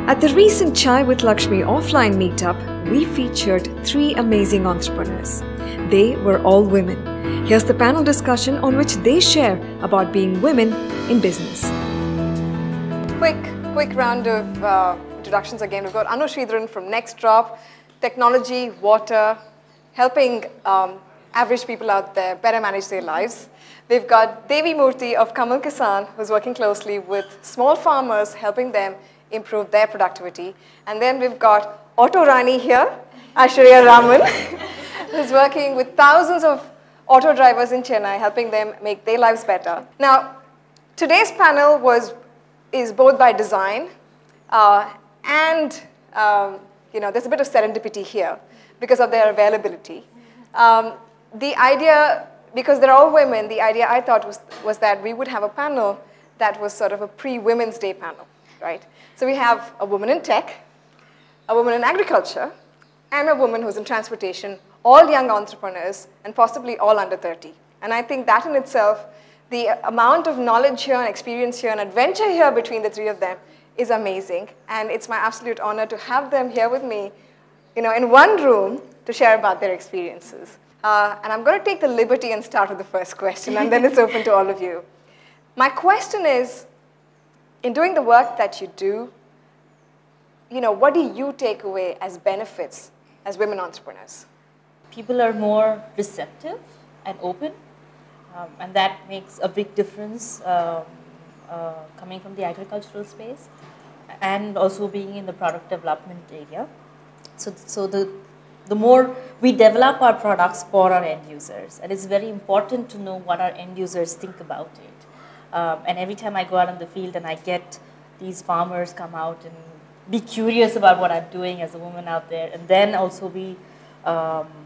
At the recent Chai with Lakshmi offline meetup, we featured 3 amazing entrepreneurs. They were all women. Here's the panel discussion on which they share about being women in business. Quick round of introductions again. We've got Sridharan from NextDrop, technology, water, helping average people out there better manage their lives. We've got Devi Murthy of Kamal Kisan, who's working closely with small farmers, helping them improve their productivity. And then we've got Auto Rani here, Aishwarya Raman, who's working with thousands of auto drivers in Chennai, helping them make their lives better. Now, today's panel is both by design and there's a bit of serendipity here because of their availability. The idea, because they're all women, the idea I thought was that we would have a panel that was sort of a pre-Women's Day panel, right? So we have a woman in tech, a woman in agriculture, and a woman who's in transportation, all young entrepreneurs, and possibly all under 30. And I think that in itself, the amount of knowledge here and experience here and adventure here between the 3 of them is amazing. And it's my absolute honor to have them here with me, in one room to share about their experiences. And I'm going to take the liberty and start with the first question, and then it's open to all of you. My question is, in doing the work that you do, what do you take away as benefits as women entrepreneurs? People are more receptive and open, and that makes a big difference coming from the agricultural space and also being in the product development area. So the more we develop our products for our end users, and it's very important to know what our end users think about it. And every time I go out in the field and I get these farmers come out and be curious about what I'm doing as a woman out there, and then also be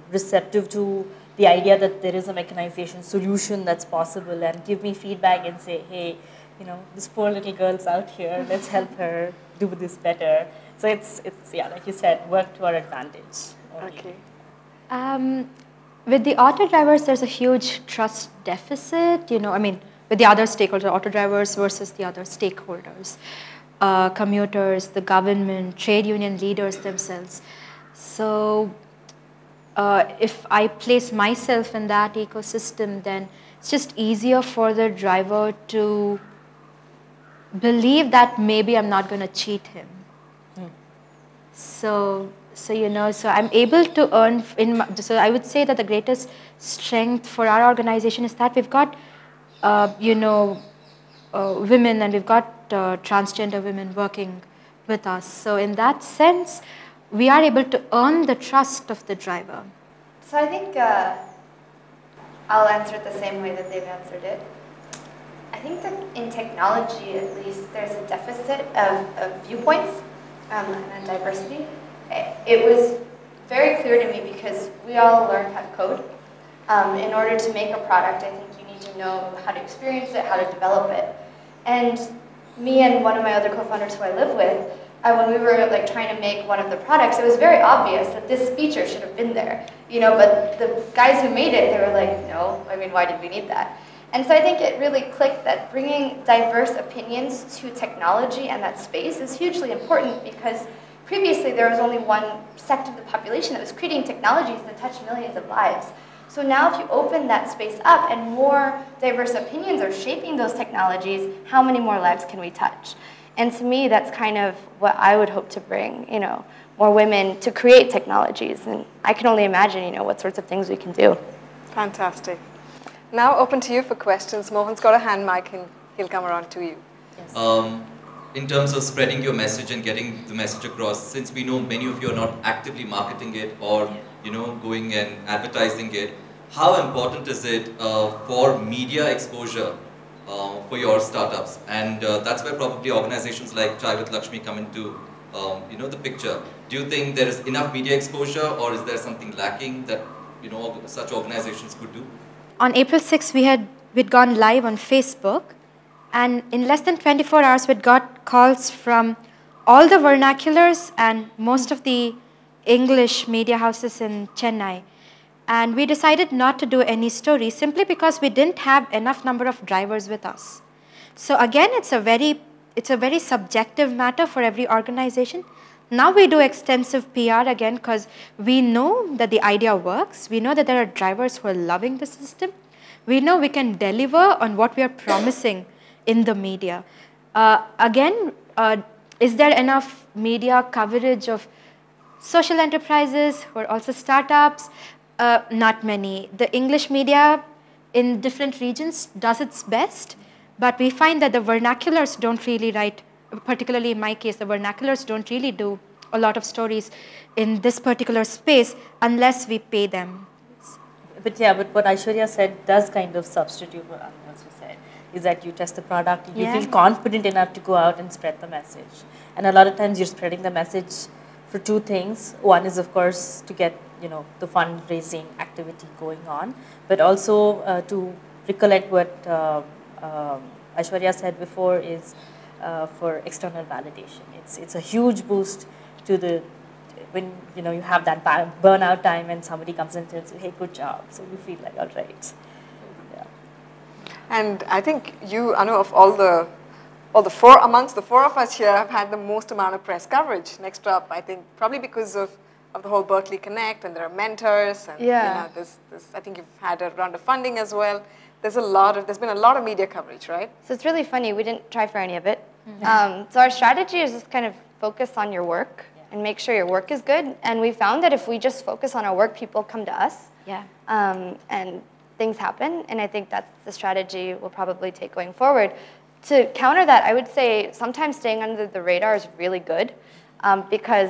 receptive to the idea that there is a mechanization solution that's possible, and give me feedback and say, hey, this poor little girl's out here, let's help her do this better. So it's yeah, like you said, work to our advantage. Okay. With the auto drivers, there's a huge trust deficit, with the other stakeholders, auto drivers versus the other stakeholders, commuters, the government, trade union leaders themselves. So if I place myself in that ecosystem, then it's just easier for the driver to believe that maybe I'm not going to cheat him. So I'm able to earn, so I would say that the greatest strength for our organization is that we've got women, and we've got transgender women working with us. So in that sense, we are able to earn the trust of the driver. So I think I'll answer it the same way that they've answered it. I think that in technology, at least, there's a deficit of viewpoints and diversity. It was very clear to me because we all learned how to code. In order to make a product, I think you need to know how to experience it, how to develop it. And me and one of my other co-founders who I live with, when we were trying to make one of the products, it was very obvious that this feature should have been there. But the guys who made it, they were like, no, why did we need that? And so I think it really clicked that bringing diverse opinions to technology and that space is hugely important, because previously there was only one sect of the population that was creating technologies that touched millions of lives. So now if you open that space up and more diverse opinions are shaping those technologies, how many more lives can we touch? And to me, that's kind of what I would hope to bring, more women to create technologies. And I can only imagine, what sorts of things we can do. Fantastic. Now open to you for questions. Mohan's got a hand mic and he'll come around to you. Yes. In terms of spreading your message and getting the message across, since we know many of you are not actively marketing it or going and advertising it, how important is it for media exposure for your startups? And that's where probably organizations like Chai with Lakshmi come into the picture. Do you think there is enough media exposure, or is there something lacking that such organizations could do? On April 6th, we'd gone live on Facebook, and in less than 24 hours, we'd got calls from all the vernaculars and most of the English media houses in Chennai. And we decided not to do any stories simply because we didn't have enough number of drivers with us. So again, it's a very it's a very subjective matter for every organization. Now we do extensive PR again because we know that the idea works. We know that there are drivers who are loving the system. We know we can deliver on what we are promising in the media. Is there enough media coverage of social enterprises who are also startups? Not many. The English media in different regions does its best, but we find that the vernaculars don't really write, particularly in my case, the vernaculars don't really do a lot of stories in this particular space unless we pay them. But yeah, but what Aishwarya said does kind of substitute what Anu also said, is that you test the product, you feel confident enough to go out and spread the message. And a lot of times you're spreading the message for two things. One is, of course, to get the fundraising activity going on, but also to recollect what Aishwarya said before is for external validation. It's a huge boost to the when you have that burnout time and somebody comes in and tells you, hey, good job. So you feel like, all right. Yeah. And I think you, Anu, of amongst the four of us here, have had the most amount of press coverage. NextDrop, I think, probably because of the whole Berkeley Connect, and there are mentors, and I think you've had a round of funding as well. There's been a lot of media coverage, right? So it's really funny. We didn't try for any of it. So our strategy is just kind of focus on your work and make sure your work is good. And we found that if we just focus on our work, people come to us. Yeah. And things happen. And I think that's the strategy we'll probably take going forward. To counter that, I would say sometimes staying under the radar is really good because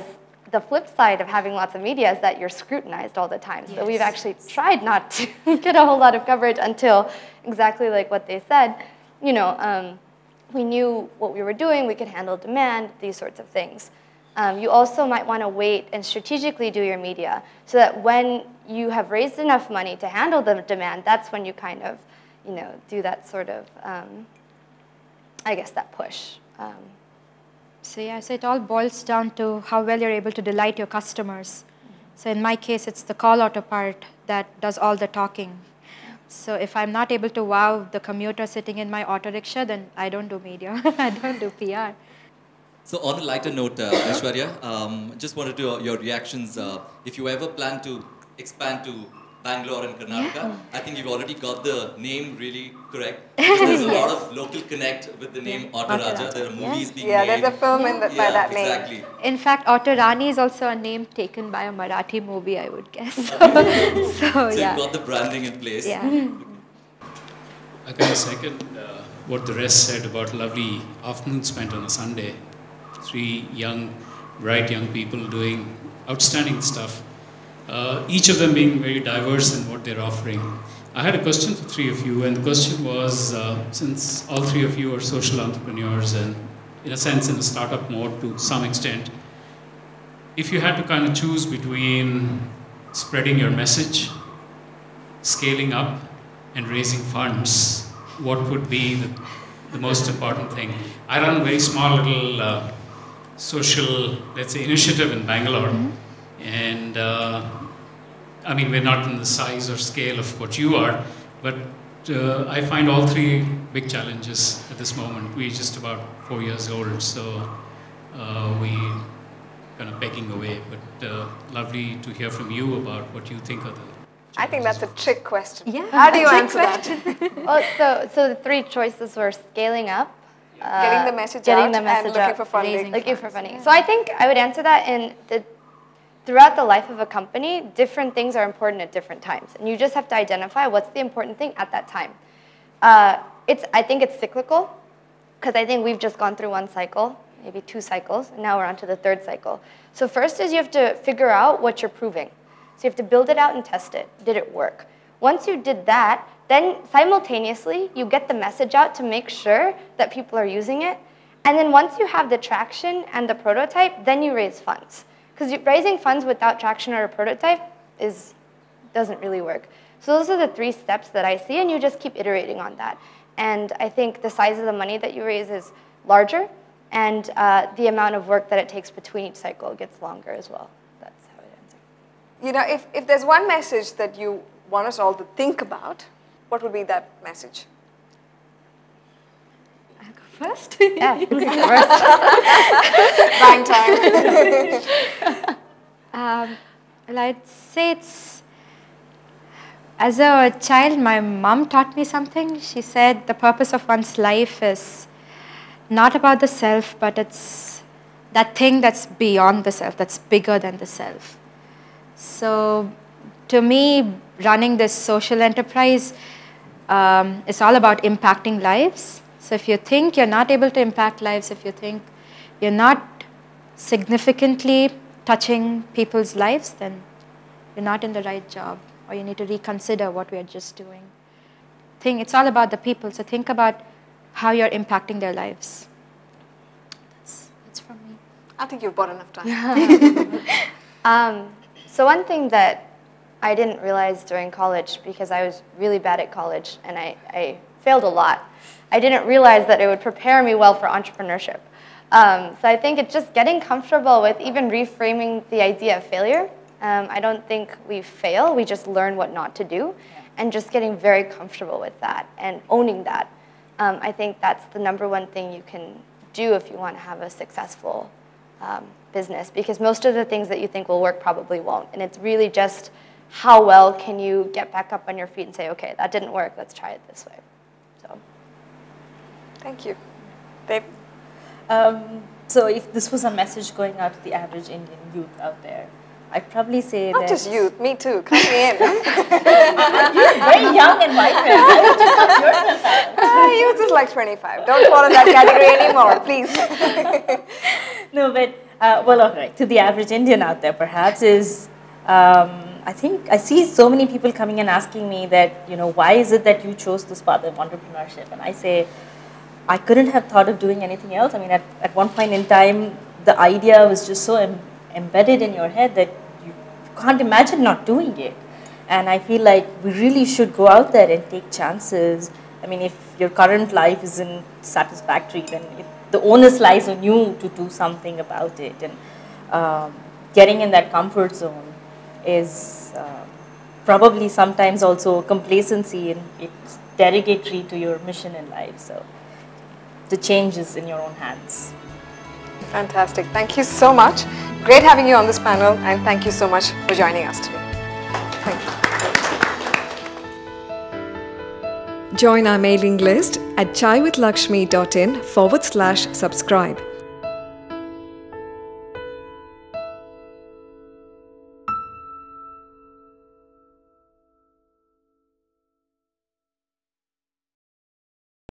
the flip side of having lots of media is that you're scrutinized all the time. So we've actually tried not to get a whole lot of coverage until exactly like what they said. We knew what we were doing, we could handle demand, these sorts of things. You also might want to wait and strategically do your media so that when you have raised enough money to handle the demand, that's when you kind of, do that sort of, I guess, that push. So it all boils down to how well you're able to delight your customers. So in my case, it's the call auto part that does all the talking. So if I'm not able to wow the commuter sitting in my auto rickshaw, then I don't do media. I don't do PR. So on a lighter note, Aishwarya, just wanted to your reactions. If you ever plan to expand to Bangalore and Karnataka, I think you've already got the name really correct. There's a lot of local connect with the name Auto Raja. There are movies being made. Yeah, there's a film by that name. Exactly. In fact, Auto Rani is also a name taken by a Marathi movie, I would guess. So you've got the branding in place. Yeah. I kind of second what the rest said about lovely afternoon spent on a Sunday. 3 bright young people doing outstanding stuff. Each of them being very diverse in what they're offering. I had a question for 3 of you, and the question was, since all 3 of you are social entrepreneurs and in a sense in a startup mode to some extent, if you had to kind of choose between spreading your message, scaling up, and raising funds, what would be the most important thing? I run a very small little social, let's say, initiative in Bangalore. And I mean, we're not in the size or scale of what you are, but I find all 3 big challenges at this moment. We're just about 4 years old, so we kind of begging away. But lovely to hear from you about what you think are the challenges. I think that's a trick question. Yeah. How do you answer that? Well, so the 3 choices were scaling up, getting the message out, and looking for funding. Looking for funding. So I think I would answer that in throughout the life of a company, different things are important at different times. And you just have to identify what's the important thing at that time. I think it's cyclical, because I think we've just gone through 1 cycle, maybe 2 cycles, and now we're on to the 3rd cycle. So first is you have to figure out what you're proving. So you have to build it out and test it. Did it work? Once you did that, then simultaneously, you get the message out to make sure that people are using it. And then once you have the traction and the prototype, then you raise funds. Because raising funds without traction or a prototype doesn't really work. So those are the 3 steps that I see, and you just keep iterating on that. And I think the size of the money that you raise is larger, and the amount of work that it takes between each cycle gets longer as well. That's how it ends up. If there's one message that you want us all to think about, what would be that message? first? Yeah, you can go first. Bang time. Well, I'd say as a child, my mom taught me something. She said the purpose of one's life is not about the self, but it's that thing that's beyond the self, that's bigger than the self. So to me, running this social enterprise is all about impacting lives. So if you think you're not able to impact lives, if you think you're not significantly touching people's lives, then you're not in the right job, or you need to reconsider what we're just doing. It's all about the people, so think about how you're impacting their lives. That's from me. I think you've bought enough time. So one thing that I didn't realize during college, because I was really bad at college and I failed a lot, I didn't realize that it would prepare me well for entrepreneurship. So I think it's just getting comfortable with even reframing the idea of failure. I don't think we fail, we just learn what not to do, and just getting very comfortable with that and owning that. I think that's the #1 thing you can do if you want to have a successful business, because most of the things that you think will work probably won't. And it's really just how well can you get back up on your feet and say, okay, that didn't work, let's try it this way. So, Thank you. Dave? So if this was a message going out to the average Indian youth out there, I'd probably say Not that... just youth, me too. Come in. You're very young and vibrant. Why would you count yourself out? Youth is like 25. Don't fall in that category anymore, please. No, but, well, all right, to the average Indian out there perhaps is, I think I see so many people coming and asking me that, why is it that you chose this path of entrepreneurship? And I say, I couldn't have thought of doing anything else. I mean, at one point in time, the idea was just so embedded in your head that you can't imagine not doing it. And I feel like we really should go out there and take chances. I mean, if your current life isn't satisfactory, then the onus lies on you to do something about it. And getting in that comfort zone is probably sometimes also complacency, and it's derogatory to your mission in life. So the change is in your own hands. Fantastic. Thank you so much. Great having you on this panel, and thank you so much for joining us today. Thank you. Join our mailing list at chaiwithlakshmi.in/subscribe.